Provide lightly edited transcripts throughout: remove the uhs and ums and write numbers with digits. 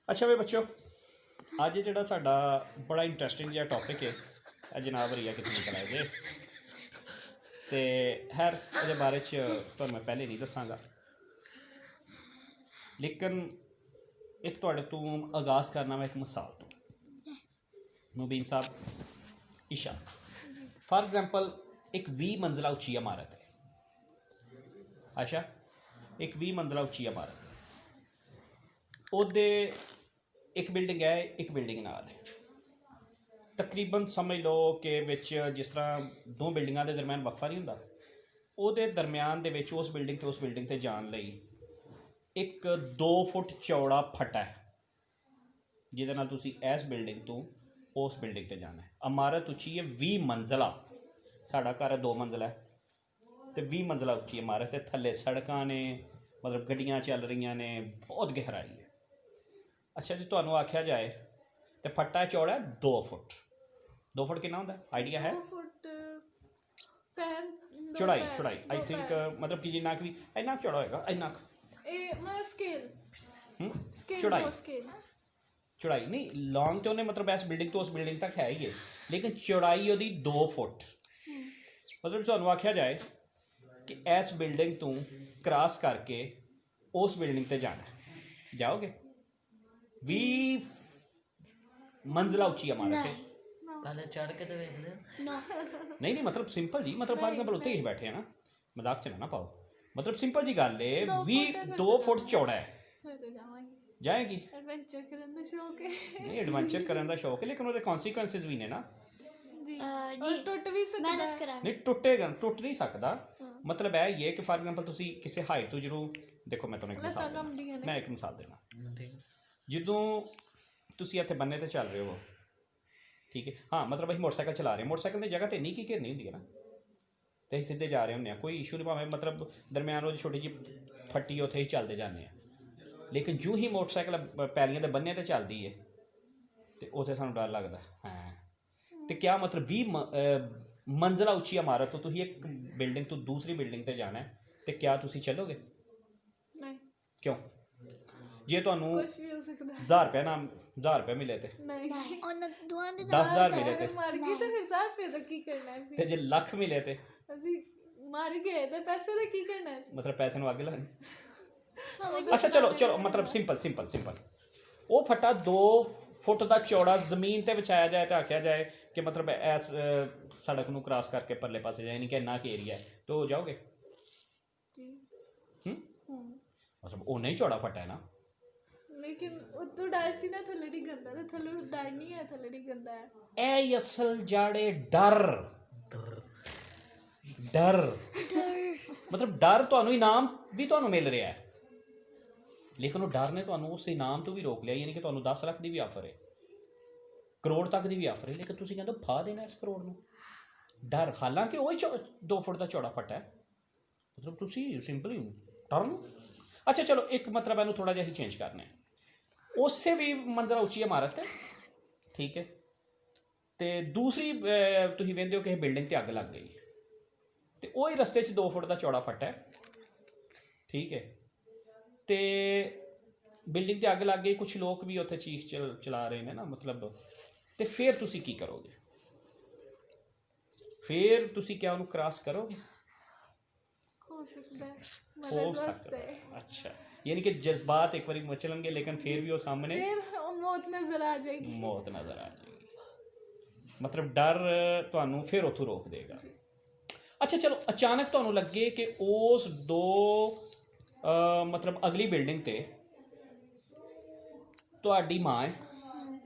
ਅੱਛਾ ਵੀ ਬੱਚਿਓ, ਅੱਜ ਜਿਹੜਾ ਸਾਡਾ ਬੜਾ ਇੰਟਰਸਟਿੰਗ ਜਿਹਾ ਟੌਪਿਕ ਹੈ, ਇਹ ਜਨਾਬ ਰੀਆ ਕਿੱਥੇ ਨਿਕਲ ਆਏ ਜੇ। ਅਤੇ ਖੈਰ ਇਹਦੇ ਬਾਰੇ 'ਚ ਤੁਹਾਨੂੰ ਮੈਂ ਪਹਿਲੇ ਨਹੀਂ ਦੱਸਾਂਗਾ, ਲੇਕਿਨ ਇੱਕ ਤੁਹਾਡੇ ਤੋਂ ਆਗਾਜ਼ ਕਰਨਾ ਮੈਂ ਇੱਕ ਮਿਸਾਲ ਤੋਂ। ਮੁਬੀਨ ਸਾਹਿਬ, ਈਸ਼ਾ, ਫਾਰ ਐਗਜ਼ਾਮਪਲ ਇੱਕ 20 ਮੰਜ਼ਲਾ ਉੱਚੀ ਇਮਾਰਤ ਹੈ। ਅੱਛਾ, ਇੱਕ 20 ਮੰਜ਼ਲਾ ਉੱਚੀ ਇਮਾਰਤ ਹੈ, ਉਹਦੇ ਇੱਕ ਬਿਲਡਿੰਗ ਹੈ, ਇੱਕ ਬਿਲਡਿੰਗ ਨਾਲ ਹੈ। ਤਕਰੀਬਨ ਸਮਝ ਲਓ ਕਿ ਵਿੱਚ ਜਿਸ ਤਰ੍ਹਾਂ ਦੋ ਬਿਲਡਿੰਗਾਂ ਦੇ ਦਰਮਿਆਨ ਵਕਫਾ ਨਹੀਂ ਹੁੰਦਾ, ਉਹਦੇ ਦਰਮਿਆਨ ਦੇ ਵਿੱਚ ਉਸ ਬਿਲਡਿੰਗ ਤੋਂ ਉਸ ਬਿਲਡਿੰਗ 'ਤੇ ਜਾਣ ਲਈ ਇੱਕ 2 ਫੁੱਟ ਚੌੜਾ ਫੱਟਾ ਹੈ, ਜਿਹਦੇ ਨਾਲ ਤੁਸੀਂ ਇਸ ਬਿਲਡਿੰਗ ਤੋਂ ਉਸ ਬਿਲਡਿੰਗ 'ਤੇ ਜਾਣਾ ਹੈ। ਇਮਾਰਤ ਉੱਚੀ ਹੈ 20 ਮੰਜ਼ਲਾ, ਸਾਡਾ ਘਰ ਹੈ 2 ਮੰਜ਼ਲਾ ਹੈ, ਅਤੇ 20 ਮੰਜ਼ਲਾ ਉੱਚੀ ਇਮਾਰਤ ਹੈ। ਥੱਲੇ ਸੜਕਾਂ ਨੇ, ਮਤਲਬ ਗੱਡੀਆਂ ਚੱਲ ਰਹੀਆਂ ਨੇ, ਬਹੁਤ ਗਹਿਰਾਈ ਹੈ। ਅੱਛਾ ਜੀ, ਤੁਹਾਨੂੰ ਆਖਿਆ ਜਾਏ ਤੇ ਫੱਟਾ ਚੌੜਾ ਹੈ 2 ਫੁੱਟ। 2 ਫੁੱਟ ਕਿੰਨਾ ਹੁੰਦਾ ਆਈਡੀਆ ਹੈ? 2 ਫੁੱਟ ਪੈਰ ਚੌੜਾਈ ਆਈ ਥਿੰਕ, ਮਤਲਬ ਕਿ ਜਿੰਨਾ ਕੁ ਵੀ ਇੰਨਾ ਚੌੜਾ ਹੋਏਗਾ, ਇੰਨਾ ਇਹ ਮਤਲਬ ਸਕੇਲ ਚੌੜਾਈ ਨਹੀਂ, ਲੌਂਗ ਤੇ ਉਹਨੇ ਮਤਲਬ ਇਸ ਬਿਲਡਿੰਗ ਤੋਂ ਉਸ ਬਿਲਡਿੰਗ ਤੱਕ ਹੈ ਹੀ ਹੈ, ਲੇਕਿਨ ਚੌੜਾਈ ਉਹਦੀ 2 ਫੁੱਟ। ਮਤਲਬ ਤੁਹਾਨੂੰ ਆਖਿਆ ਜਾਏ ਕਿ ਇਸ ਬਿਲਡਿੰਗ ਤੋਂ ਕ੍ਰਾਸ ਕਰਕੇ ਉਸ ਬਿਲਡਿੰਗ 'ਤੇ ਜਾਣਾ, ਜਾਓਗੇ? 20 ਮੰਜ਼ਲਾ ਉੱਚੀ ਇਮਾਰਤ ਹੈ। ਪਹਿਲੇ ਚੜ੍ਹ ਕੇ ਤੇ ਵੇਖ ਲਿਓ। ਨਹੀਂ ਮਤਲਬ ਸਿੰਪਲ ਜੀ, ਮਤਲਬ ਫਾਰ ਐਗਜ਼ਾਮਪਲ ਉੱਤੇ ਹੀ ਬੈਠੇ ਆ ਨਾ, ਮਜ਼ਾਕ 'ਚ ਨਾ ਪਾਓ। ਮਤਲਬ ਸਿੰਪਲ ਜੀ ਗੱਲ ਹੈ, 2 ਫੁੱਟ ਚੌੜਾ ਹੈ। ਜਾਏਗੀ? ਐਡਵੈਂਚਰ ਕਰਨ ਦਾ ਸ਼ੌਕ ਹੈ। ਨਹੀਂ, ਐਡਵੈਂਚਰ ਕਰਨ ਦਾ ਸ਼ੌਕ ਹੈ, ਲੇਕਿਨ ਉਹਦੇ ਕੌਨਸੀਕੁਐਂਸਿਸ ਵੀ ਨੇ ਨਾ ਜੀ। ਟੁੱਟ ਵੀ ਸਕਦਾ, ਨਹੀਂ ਟੁੱਟ ਨਹੀਂ ਸਕਦਾ। ਮਤਲਬ ਇਹ ਹੀ ਹੈ ਕਿ ਫਾਰ ਐਗਜ਼ਾਮਪਲ ਤੁਸੀਂ ਕਿਸੇ ਹਾਈਟ ਤੋਂ ਜਦੋਂ ਦੇਖੋ, ਮੈਂ ਤੁਹਾਨੂੰ ਇੱਕ ਮਿਸਾਲ ਦੇਣਾ। ਜਦੋਂ ਤੁਸੀਂ ਇੱਥੇ ਬੰਨੇ 'ਤੇ ਚੱਲ ਰਹੇ ਹੋ, ਠੀਕ ਹੈ, ਹਾਂ, ਮਤਲਬ ਅਸੀਂ ਮੋਟਰਸਾਈਕਲ ਚਲਾ ਰਹੇ ਹਾਂ, ਮੋਟਰਸਾਈਕਲ ਦੀ ਜਗ੍ਹਾ 'ਤੇ ਇੰਨੀ ਕੀ ਘਿਰਨੀ ਹੁੰਦੀ ਹੈ ਨਾ, ਅਤੇ ਅਸੀਂ ਸਿੱਧੇ ਜਾ ਰਹੇ ਹੁੰਦੇ ਹਾਂ, ਕੋਈ ਇਸ਼ੂ ਨਹੀਂ, ਭਾਵੇਂ ਮਤਲਬ ਦਰਮਿਆਨ ਉਹਦੀ ਛੋਟੀ ਜਿਹੀ ਫੱਟੀ ਉੱਥੇ ਹੀ ਚੱਲਦੇ ਜਾਂਦੇ ਹਾਂ। ਲੇਕਿਨ ਜੋ ਹੀ ਮੋਟਰਸਾਈਕਲ ਪੈਲੀਆਂ ਦੇ ਬੰਨੇ 'ਤੇ ਚੱਲਦੀ ਹੈ ਅਤੇ ਉੱਥੇ ਸਾਨੂੰ ਡਰ ਲੱਗਦਾ ਹੈ। ਅਤੇ ਕਿਆ ਮਤਲਬ 20 ਮੰਜ਼ਲਾ ਉੱਚੀ ਇਮਾਰਤ ਤੋਂ ਤੁਸੀਂ ਇੱਕ ਬਿਲਡਿੰਗ ਤੋਂ ਦੂਸਰੀ ਬਿਲਡਿੰਗ 'ਤੇ ਜਾਣਾ ਹੈ, ਅਤੇ ਕਿਆ ਤੁਸੀਂ ਚੱਲੋਗੇ? ਨਹੀਂ। ਕਿਉਂ? ਜੇ ਤੁਹਾਨੂੰ ਕੁਝ ਵੀ ਹੋ ਸਕਦਾ, 1000 ਰੁਪਏ ਮਿਲੇ ਤੇ, ਨਹੀਂ, 10,000 ਮਿਲੇ ਤੇ, ਮਰ ਗਈ ਤੇ ਫਿਰ 1000 ਰੁਪਏ ਦਾ ਕੀ ਕਰਨਾ ਸੀ? ਤੇ ਜੇ ਲੱਖ ਮਿਲੇ ਤੇ? ਅਸੀਂ ਮਰ ਗਏ ਤੇ ਪੈਸੇ ਦਾ ਕੀ ਕਰਨਾ ਸੀ? ਮਤਲਬ ਪੈਸੇ ਨੂੰ ਅੱਗ ਲਾਣੀ। ਅੱਛਾ ਚਲੋ ਮਤਲਬ ਸਿੰਪਲ ਉਹ ਫੱਟਾ 2 ਫੁੱਟ ਦਾ ਚੌੜਾ ਜ਼ਮੀਨ 'ਤੇ ਵਿਛਾਇਆ ਜਾਏ ਤਾਂ ਆਖਿਆ ਜਾਏ ਕਿ ਮਤਲਬ ਇਸ ਸੜਕ ਨੂੰ ਕ੍ਰਾਸ ਕਰਕੇ ਪਰਲੇ ਪਾਸੇ ਜਾਏ, ਨਹੀਂ ਕਿ ਇੰਨਾ ਕੁ ਏਰੀਆ ਹੈ, ਤਾਂ ਉਹ ਜਾਓਗੇ? ਜੀ। ਮਤਲਬ ਉਹ ਨਹੀਂ ਚੌੜਾ ਫੱਟਾ ਹੈ ਨਾ, ਲੇਕਿਨ ਉੱਤੋਂ ਡਰ ਸੀ ਨਾ ਥੱਲੇ ਡਿੱਗਣ ਦਾ, ਤੇ ਥੱਲੇ ਡਰ ਨਹੀਂ ਹੈ, ਥੱਲੇ ਡਿੱਗਣ ਦਾ ਹੈ। ਇਹ ਹੀ ਅਸਲ ਜਾੜੇ ਡਰ ਮਤਲਬ ਡਰ ਤੁਹਾਨੂੰ ਇਨਾਮ ਵੀ ਤੁਹਾਨੂੰ ਮਿਲ ਰਿਹਾ ਹੈ, ਲੇਕਿਨ ਉਹ ਡਰ ਨੇ ਤੁਹਾਨੂੰ ਉਸ ਇਨਾਮ ਤੋਂ ਵੀ ਰੋਕ ਲਿਆ। ਯਾਨੀ ਕਿ ਤੁਹਾਨੂੰ 10 ਲੱਖ ਦੀ ਵੀ ਆਫਰ ਹੈ, ਕਰੋੜ ਤੱਕ ਦੀ ਵੀ ਆਫਰ ਹੈ, ਲੇਕਿਨ ਤੁਸੀਂ ਕਹਿੰਦੇ ਫਾ ਦੇਣਾ ਇਸ ਕਰੋੜ ਨੂੰ। ਡਰ, ਹਾਲਾਂਕਿ ਉਹ ਹੀ 2 ਫੁੱਟ ਦਾ ਚੌੜਾ ਫੱਟਾ ਹੈ, ਮਤਲਬ ਤੁਸੀਂ ਸਿੰਪਲੀ ਡਰ ਨੂੰ। ਅੱਛਾ ਚਲੋ, ਇੱਕ ਮਤਲਬ ਇਹਨੂੰ ਥੋੜ੍ਹਾ ਜਿਹਾ ਹੀ ਚੇਂਜ ਕਰਨਾ ਹੈ। ਉਸੇ ਵੀ ਮੰਜ਼ਲਾ ਉੱਚੀ ਇਮਾਰਤ ਹੈ, ਠੀਕ ਹੈ, ਅਤੇ ਦੂਸਰੀ ਤੁਸੀਂ ਵੇਖਦੇ ਹੋ ਕਿ ਇਹ ਬਿਲਡਿੰਗ 'ਤੇ ਅੱਗ ਲੱਗ ਗਈ, ਅਤੇ ਉਹ ਹੀ ਰਸਤੇ 'ਚ 2 ਫੁੱਟ ਦਾ ਚੌੜਾ ਫੱਟਾ ਹੈ, ਠੀਕ ਹੈ, ਅਤੇ ਬਿਲਡਿੰਗ 'ਤੇ ਅੱਗ ਲੱਗ ਗਈ, ਕੁਛ ਲੋਕ ਵੀ ਉੱਥੇ ਚੀਖ ਚਲਾ ਰਹੇ ਨੇ ਨਾ, ਮਤਲਬ, ਅਤੇ ਫਿਰ ਤੁਸੀਂ ਕੀ ਕਰੋਗੇ? ਫਿਰ ਤੁਸੀਂ ਕਿਆ ਉਹਨੂੰ ਕ੍ਰਾਸ ਕਰੋਗੇ? ਹੋ ਸਕਦਾ ਹੈ। ਅੱਛਾ, ਯਾਨੀ ਕਿ ਜਜ਼ਬਾਤ ਇੱਕ ਵਾਰੀ ਮਚਲਣਗੇ, ਲੇਕਿਨ ਫਿਰ ਵੀ ਉਹ ਸਾਹਮਣੇ ਮੌਤ ਨਜ਼ਰ ਆ ਜਾਏਗੀ। ਮਤਲਬ ਡਰ ਤੁਹਾਨੂੰ ਫਿਰ ਉੱਥੋਂ ਰੋਕ ਦੇਗਾ। ਅੱਛਾ ਚਲੋ, ਅਚਾਨਕ ਤੁਹਾਨੂੰ ਲੱਗੇ ਕਿ ਉਸ 2 ਮਤਲਬ ਅਗਲੀ ਬਿਲਡਿੰਗ 'ਤੇ ਤੁਹਾਡੀ ਮਾਂ ਹੈ,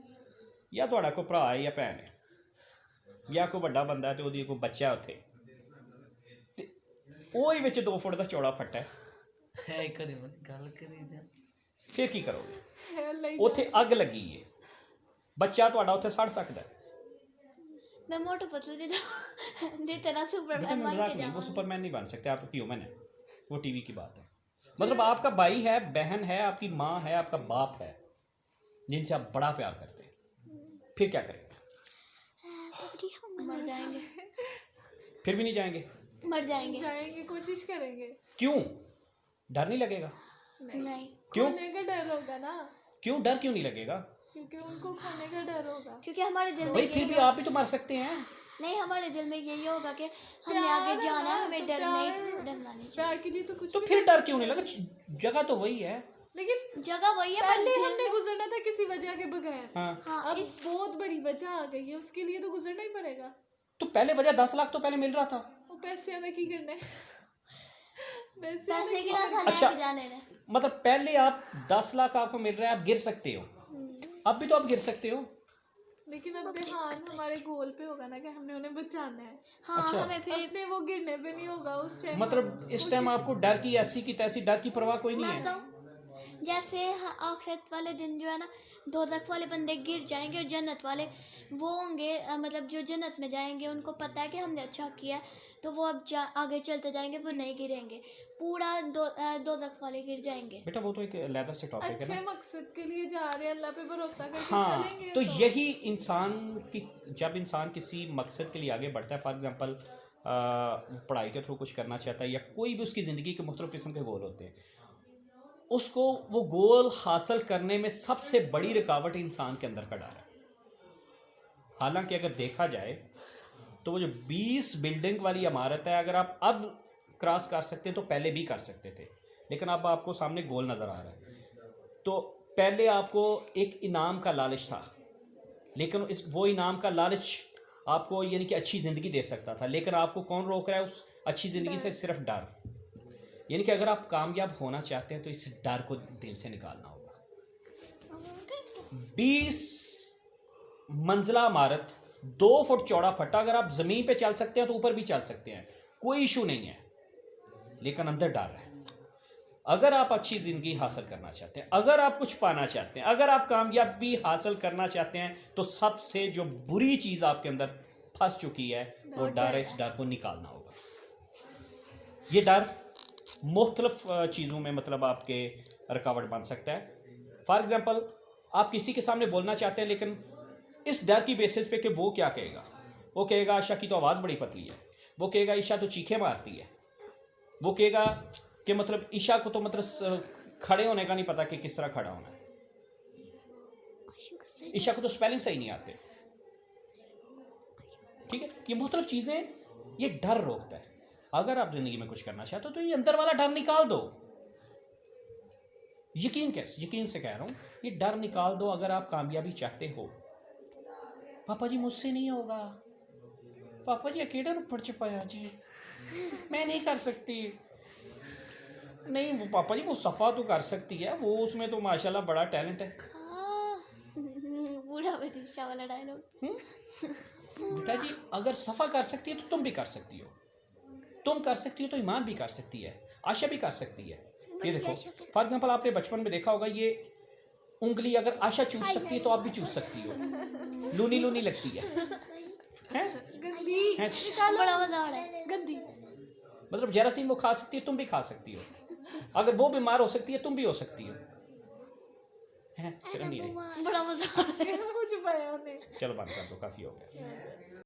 ਜਾਂ ਤੁਹਾਡਾ ਕੋਈ ਭਰਾ ਹੈ ਜਾਂ ਭੈਣ ਹੈ, ਜਾਂ ਕੋਈ ਵੱਡਾ ਬੰਦਾ ਹੈ ਅਤੇ ਉਹਦੀ ਕੋਈ ਬੱਚਾ ਉੱਥੇ, ਅਤੇ ਉਹ ਹੀ ਵਿੱਚ 2 ਫੁੱਟ ਦਾ ਚੌੜਾ ਫੱਟਾ ਹੈ। ਗੱਲ ਕਰੀ ਫਿਰ ਕੀ ਕਰੋਗੇ? ਉੱਥੇ ਅੱਗ ਲੱਗੀ ਹੈ, ਬੱਚਾ ਤੁਹਾਡਾ ਉੱਥੇ ਸੜ ਸਕਦਾ है। मैं मोटू पतलू दे तरह सुपरमैन बन के जाऊंगा। वो सुपरमैन नहीं बन सकते, आप ह्यूमन है, वो टीवी की बात है। मतलब आपका भाई है, बहन है, आपकी माँ है, आपका बाप है, जिनसे आप बड़ा प्यार करते हैं, फिर क्या करेंगे? मर जाएंगे। फिर भी नहीं जाएंगे? मर जाएंगे, कोशिश करेंगे। क्यों? डर नहीं लगेगा? नहीं। क्यों? खोने का डर होगा ना। کیوں ڈر کیوں نہیں لگے گا؟ کیونکہ ان کو کھانے کا ڈر ہوگا. کیونکہ ہمارے دل میں بھائی پھر بھی آپ بھی تو مر سکتے ہیں. نہیں، ہمارے دل میں یہی ہوگا کہ ہم نے آگے جانا ہے، ہمیں ڈرنا نہیں. پیار کے لیے تو کچھ تو بھی پھر ڈر کیوں نہیں لگا؟ جگہ تو وہی ہے. لیکن جگہ وہی ہے، پہلے ہم نے گزرنا تھا کسی وجہ کے بغیر. ہاں اب بہت بڑی وجہ آ گئی ہے، اس کے لیے تو گزرنا ہی پڑے گا. تو پہلے وجہ 10 لاکھ تو پہلے مل رہا تھا. وہ پیسے ہمیں کی کرنے پیسے کی نہ اچھا جانے نے. مطلب پہلے آپ 10 لاکھ آپ کو مل رہا ہے، آپ گر سکتے ہو. اب بھی تو آپ گر سکتے ہو. لیکن اب دھیان ہمارے گول پہ ہوگا نا کہ ہم نے انہیں بچانا ہے. ہاں ہمیں پھر اپنے وہ گرنے پہ نہیں ہوگا اس ٹائم. مطلب اس ٹائم آپ کو ڈر کی ایسی کی تیسی ڈر کی پرواہ کوئی نہیں ہے. جیسے آخرت والے دن جو ہے نا، دوزخ والے بندے گر جائیں گے اور جنت والے وہ ہوں گے، مطلب جو جنت میں جائیں گے ان کو پتہ ہے کہ ہم نے اچھا کیا ہے، تو وہ اب آگے چلتے جائیں گے، وہ نہیں گریں گے. پورا دوزخ والے گر جائیں گے. بیٹا وہ تو ایک علیحدہ سے ٹاپک ہے اچھے نا. مقصد کے لیے جا رہے ہیں، اللہ پہ بھروسہ کر کے ہاں چلیں گے. تو یہی انسان کی، جب انسان کسی مقصد کے لیے آگے بڑھتا ہے، فار ایگزامپل پڑھائی کے تھرو کچھ کرنا چاہتا ہے یا کوئی بھی اس کی زندگی کے مختلف قسم کے گول ہوتے ہیں، اس کو وہ گول حاصل کرنے میں سب سے بڑی رکاوٹ انسان کے اندر کا ڈر ہے. حالانکہ اگر دیکھا جائے تو وہ جو 20 بلڈنگ والی عمارت ہے، اگر آپ اب کراس کر سکتے ہیں تو پہلے بھی کر سکتے تھے، لیکن اب آپ کو سامنے گول نظر آ رہا ہے. تو پہلے آپ کو ایک انعام کا لالچ تھا، لیکن وہ انعام کا لالچ آپ کو یعنی کہ اچھی زندگی دے سکتا تھا، لیکن آپ کو کون روک رہا ہے اس اچھی زندگی سے؟ صرف ڈر. یعنی کہ اگر آپ کامیاب ہونا چاہتے ہیں تو اس ڈر کو دل سے نکالنا ہوگا. 20 منزلہ عمارت 2 فٹ چوڑا پھٹا، اگر آپ زمین پہ چل سکتے ہیں تو اوپر بھی چل سکتے ہیں، کوئی ایشو نہیں ہے، لیکن اندر ڈر ہے. اگر آپ اچھی زندگی حاصل کرنا چاہتے ہیں، اگر آپ کچھ پانا چاہتے ہیں، اگر آپ کامیابی حاصل کرنا چاہتے ہیں، تو سب سے جو بری چیز آپ کے اندر پھنس چکی ہے وہ ڈر ہے. اس ڈر کو نکالنا ہوگا. یہ ڈر مختلف چیزوں میں مطلب آپ کے رکاوٹ بن سکتا ہے. فار ایگزامپل آپ کسی کے سامنے بولنا چاہتے ہیں، لیکن اس ڈر کی بیسس پہ کہ وہ کیا کہے گا. وہ کہے گا عائشہ کی تو آواز بڑی پتلی ہے، وہ کہے گا عائشہ تو چیخیں مارتی ہے، وہ کہے گا کہ مطلب عائشہ کو تو مطلب کھڑے ہونے کا نہیں پتا کہ کس طرح کھڑا ہونا ہے، عائشہ کو تو سپیلنگ صحیح نہیں آتے. ٹھیک ہے، یہ مختلف چیزیں یہ ڈر روکتا ہے. اگر آپ زندگی میں کچھ کرنا چاہتے ہو تو یہ اندر والا ڈر نکال دو. یقین سے کہہ رہا ہوں، یہ ڈر نکال دو. اگر آپ کامیابی چاہتے ہو، پاپا جی مجھ سے نہیں ہوگا، پاپا جی اکیلا پڑ چپایا جی، میں نہیں کر سکتی. نہیں وہ پاپا جی وہ صفا تو کر سکتی ہے، وہ اس میں تو ماشاءاللہ بڑا ٹیلنٹ ہے. بوڑھا بدیشہ والا ڈائلاگ. بیٹا جی اگر صفا کر سکتی ہے تو تم بھی کر سکتی ہو، تم کر سکتی ہو تو ایمان بھی کر سکتی ہے، عائشہ بھی کر سکتی ہے. یہ دیکھو فار ایگزامپل آپ نے بچپن میں دیکھا ہوگا، یہ انگلی اگر عائشہ چوس سکتی ہے تو آپ بھی چوس سکتی ہو. لونی لونی لگتی ہے، گندی بڑا مزہ آ رہا ہے. گندی مطلب جراثیم وہ کھا سکتی ہے، تم بھی کھا سکتی ہو. اگر وہ بیمار ہو سکتی ہے تم بھی ہو سکتی ہو. شرم نہیں آئی؟ بڑا مزہ آ رہا ہے. چھپایا انہیں. چلو بند کر دو، کافی ہو گیا.